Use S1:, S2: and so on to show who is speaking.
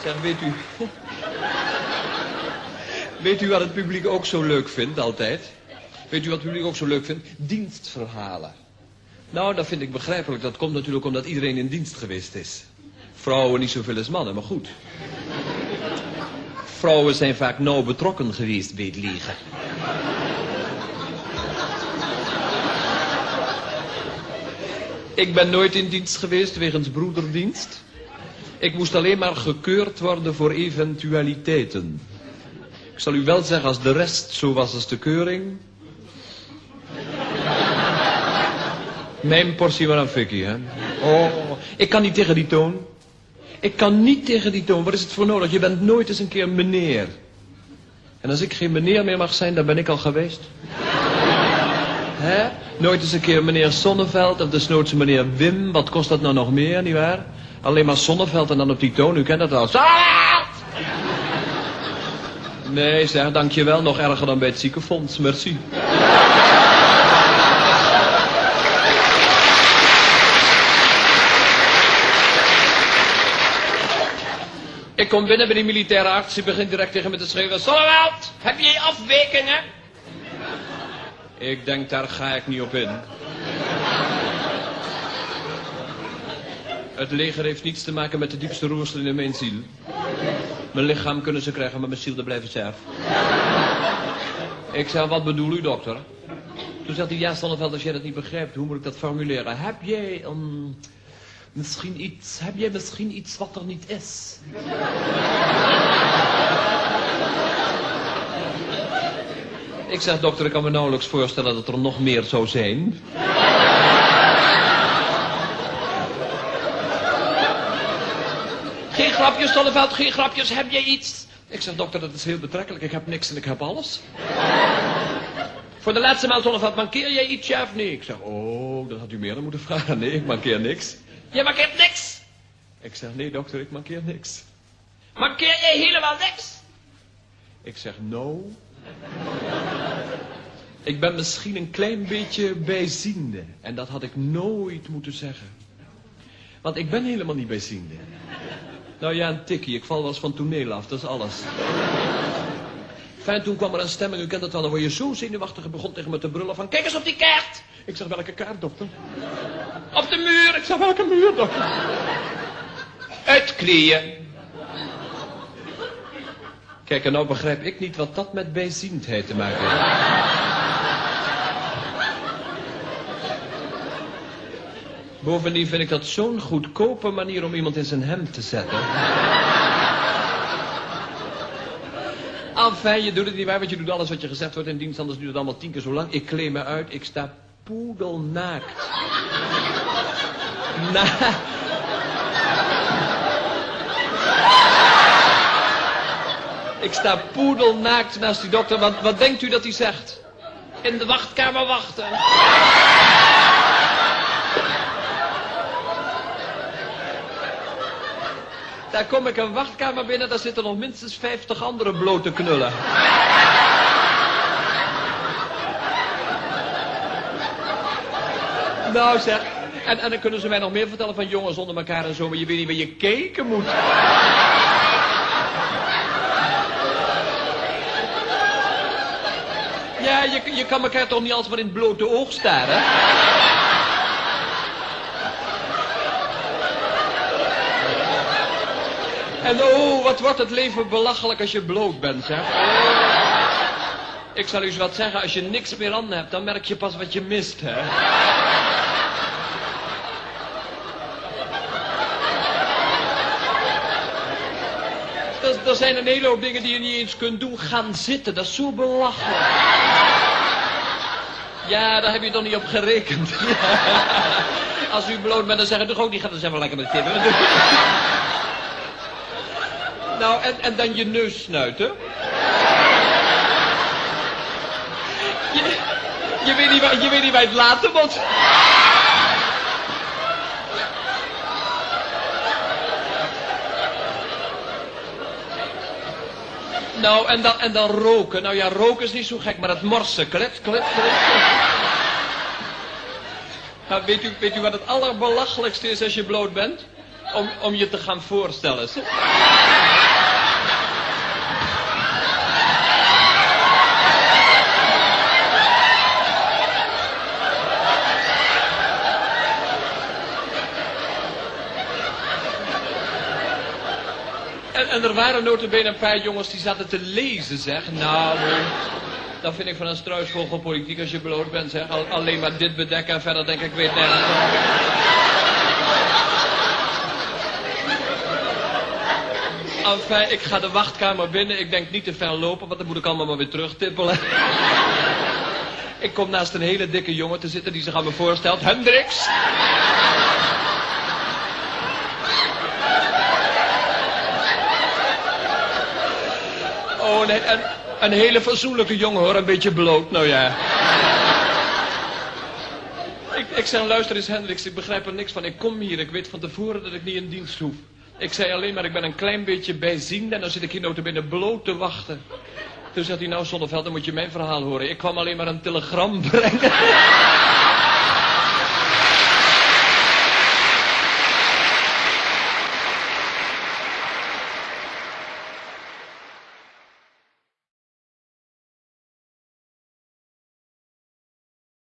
S1: Zeg, weet u wat het publiek ook zo leuk vindt altijd? Weet u wat het publiek ook zo leuk vindt? Dienstverhalen. Nou, dat vind ik begrijpelijk. Dat komt natuurlijk omdat iedereen in dienst geweest is. Vrouwen niet zoveel als mannen, maar goed. Vrouwen zijn vaak nauw betrokken geweest bij het leger. Ik ben nooit in dienst geweest wegens broederdienst. Ik moest alleen maar gekeurd worden voor eventualiteiten. Ik zal u wel zeggen, als de rest zo was als de keuring... Mijn portie was een fikkie, hè. Oh, ik kan niet tegen die toon. Ik kan niet tegen die toon. Wat is het voor nodig? Je bent nooit eens een keer meneer. En als ik geen meneer meer mag zijn, dan ben ik al geweest. Hè? Nooit eens een keer meneer Sonneveld of desnoods meneer Wim. Wat kost dat nou nog meer, nietwaar? Alleen maar Sonneveld en dan op die toon. U kent dat al. Nee, zeg, dankjewel. Nog erger dan bij het ziekenfonds. Merci. Ik kom binnen bij die militaire arts. Die begint direct tegen me te schreeuwen. Sonneveld, heb je afwijkingen? Ik denk, daar ga ik niet op in. Het leger heeft niets te maken met de diepste roerselen in mijn ziel. Mijn lichaam kunnen ze krijgen, maar mijn ziel, daar blijven zelf. Ik zei, wat bedoel u, dokter? Toen zegt hij, ja, Sonneveld, als jij dat niet begrijpt, hoe moet ik dat formuleren? Heb jij misschien iets wat er niet is? Ik zeg, dokter, ik kan me nauwelijks voorstellen dat er nog meer zou zijn. Geen grapjes, Sonneveld, geen grapjes. Heb jij iets? Ik zeg, dokter, dat is heel betrekkelijk. Ik heb niks en ik heb alles. Voor de laatste maal, Sonneveld, mankeer jij iets, ja of nee? Ik zeg, oh, dat had u meer dan moeten vragen. Nee, ik mankeer niks. Je mankeert niks? Ik zeg, nee, dokter, ik mankeer niks. Mankeer jij helemaal niks? Ik zeg, no. Ik ben misschien een klein beetje bijziende. En dat had ik nooit moeten zeggen. Want ik ben helemaal niet bijziende. Nou ja, een tikkie. Ik val wel eens van toneel af, dat is alles. Fijn, toen kwam er een stemming, u kent het wel, dan word je zo zenuwachtig en begon tegen me te brullen van... Kijk eens op die kaart! Ik zeg, welke kaart, dokter? Op de muur! Ik zeg, welke muur, dokter? Uitkleeën. Kijk, en nou begrijp ik niet wat dat met bijziendheid te maken heeft. Bovendien vind ik dat zo'n goedkope manier om iemand in zijn hemd te zetten. Enfin, je doet het niet waar, want je doet alles wat je gezegd wordt in dienst, anders duurt het allemaal 10 keer zo lang. Ik kleed me uit, ik sta poedelnaakt. Ik sta poedelnaakt naast die dokter, want wat denkt u dat hij zegt? In de wachtkamer wachten. Daar kom ik een wachtkamer binnen, daar zitten nog minstens 50 andere blote knullen. Nou zeg, en dan kunnen ze mij nog meer vertellen van jongens onder elkaar en zo, maar je weet niet waar je kijken moet. Ja, je kan elkaar toch niet alsmaar in het blote oog staren? En oh, wat wordt het leven belachelijk als je bloot bent, zeg. Oh. Ik zal u eens wat zeggen, als je niks meer aan hebt, dan merk je pas wat je mist, hè. Er zijn een hele hoop dingen die je niet eens kunt doen. Gaan zitten, dat is zo belachelijk. Ja, daar heb je toch niet op gerekend. Als u bloot bent, dan zeg je toch ook niet, ga dan even lekker met tippen. Nou, en dan je neus snuiten. Je weet niet waar je het laten moet. Nou, en dan roken. Nou ja, roken is niet zo gek, maar het morsen. Klet. Nou, weet u wat het allerbelachelijkste is als je bloot bent? om je te gaan voorstellen. En er waren nota bene een paar jongens die zaten te lezen, zeg. Nou, dat vind ik van een struisvogelpolitiek als je bloot bent, zeg. Alleen maar dit bedekken en verder denk ik weet nergens over. Enfin, ik ga de wachtkamer binnen. Ik denk niet te ver lopen, want dan moet ik allemaal maar weer terugtippelen. Ik kom naast een hele dikke jongen te zitten die zich aan me voorstelt. Hendricks! Oh nee, een hele fatsoenlijke jongen hoor, een beetje bloot, nou ja. Ik zei, luister eens Hendricks, ik begrijp er niks van. Ik kom hier, ik weet van tevoren dat ik niet in dienst hoef. Ik zei alleen maar, ik ben een klein beetje bijziende en dan zit ik hier nota bene bloot te wachten. Toen zegt hij, nou Zonneveld, dan moet je mijn verhaal horen. Ik kwam alleen maar een telegram brengen.